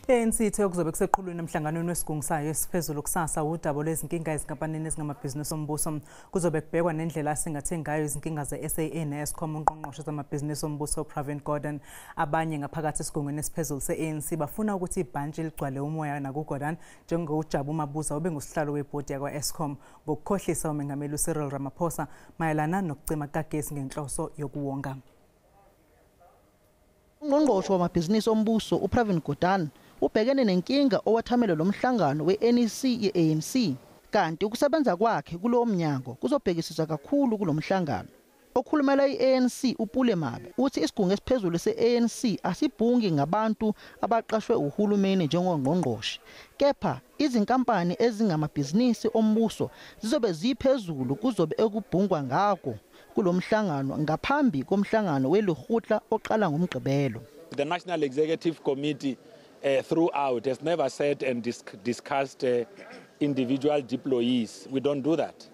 ANC ithe okuzobe kuseqhulwini emhlanganweni wesigungu sayo esiphezulu kusasa wudaba lwezinkinga eziNkampanini ezingamabhizinisi ombuso. Kuzobe kubhekwa nendlela asingathe ngayo izinkinga zeSAA neEskom. uNgqongqoshe wezamabhizinisi ombuso uPravin Gordhan abanye ngaphakathi esigungwini esiphezulu seANC bafuna ukuthi ibhantshi ligcwale umoya nakuGordhan njengojaba Mabuza ube ngusihlalo webhodi yakwa-Eskom ngokukhohlisa umengameli uCyril Ramaphosa mayelana nokucima kagesi ngenhloso yokuwonga. uNgqongqoshe wamabhizinisi ombuso uPravin Gordhan ubhekene nenkinga owathamela lo mhlangano we-NEC ye-ANC kanti ukusebenza kwakhe kulowo mnyango kuzobhekisisa kakhulu kulo mhlangano. Okhulumela i-ANC uPulemabe uthi isigungu esiphezulu se-ANC asibhungi ngabantu abaqashwe uhulumeni njengongqongqoshe, kepha izinkampani ezingamabhizinisi ombuso zizobe ziphezulu kuzobe ekubhungwa ngako kulo mhlangano ngaphambi komhlangano welihutla oqala ngomgqibelo. The National Executive Committee throughout has never sat and discussed individual deployees. We don't do that.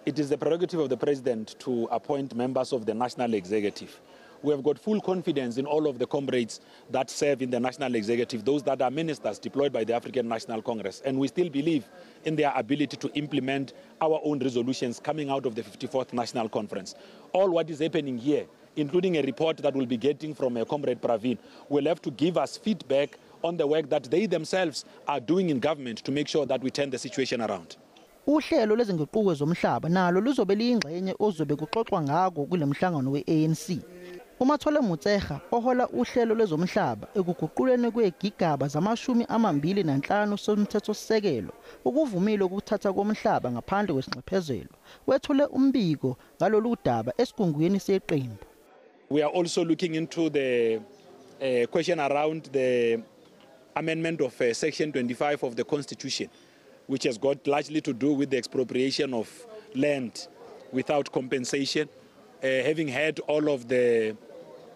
It is the prerogative of the President to appoint members of the National Executive. We have got full confidence in all of the comrades that serve in the National Executive, those that are ministers deployed by the African National Congress. And we still believe in their ability to implement our own resolutions coming out of the 54th National Conference. All what is happening here, including a report that we'll be getting from Comrade Pravin, will have to give us feedback on the work that they themselves are doing in government to make sure that we turn the situation around. Uhlelo lwezinguquko zomhlaba nalo luzobe liyingxenye ozobe kuxoxwa ngako kule mhlangano we-ANC. uMathole Motshega ohola uhlelo lwezomhlaba ekuguquleni kwegigaba zama-25 somthethosisekelo ukuvumile ukuthatha komhlaba ngaphandle kwesinxephezelo wethule umbiko ngalolu daba esigungwini seqembu. We are also looking into the question around the amendment of Section 25 of the Constitution, which has got largely to do with the expropriation of land without compensation. Having had all of the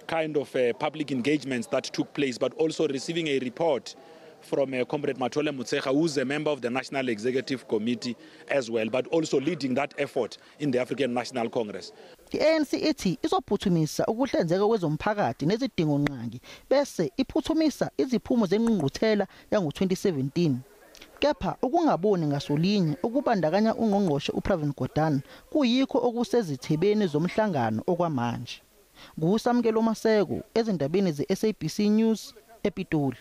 kind of public engagements that took place, but also receiving a report from Comrade Mathole Motshega, who is a member of the National Executive Committee as well, but also leading that effort in the African National Congress. I-ANC ithi izophuthumisa ukuhlinzeka kwezomphakathi nezidingo nqangi bese iphuthumisa iziphumo zengqungquthela yango-2017. Kepha ukungaboni ngasolinye ukubandakanya uNgqongqoshe uPravin Gordhan kuyikho okusezithebeni zomhlangano okwamanje. Ngusamkelo Maseko ezindabeni zeSABC News ePitoli.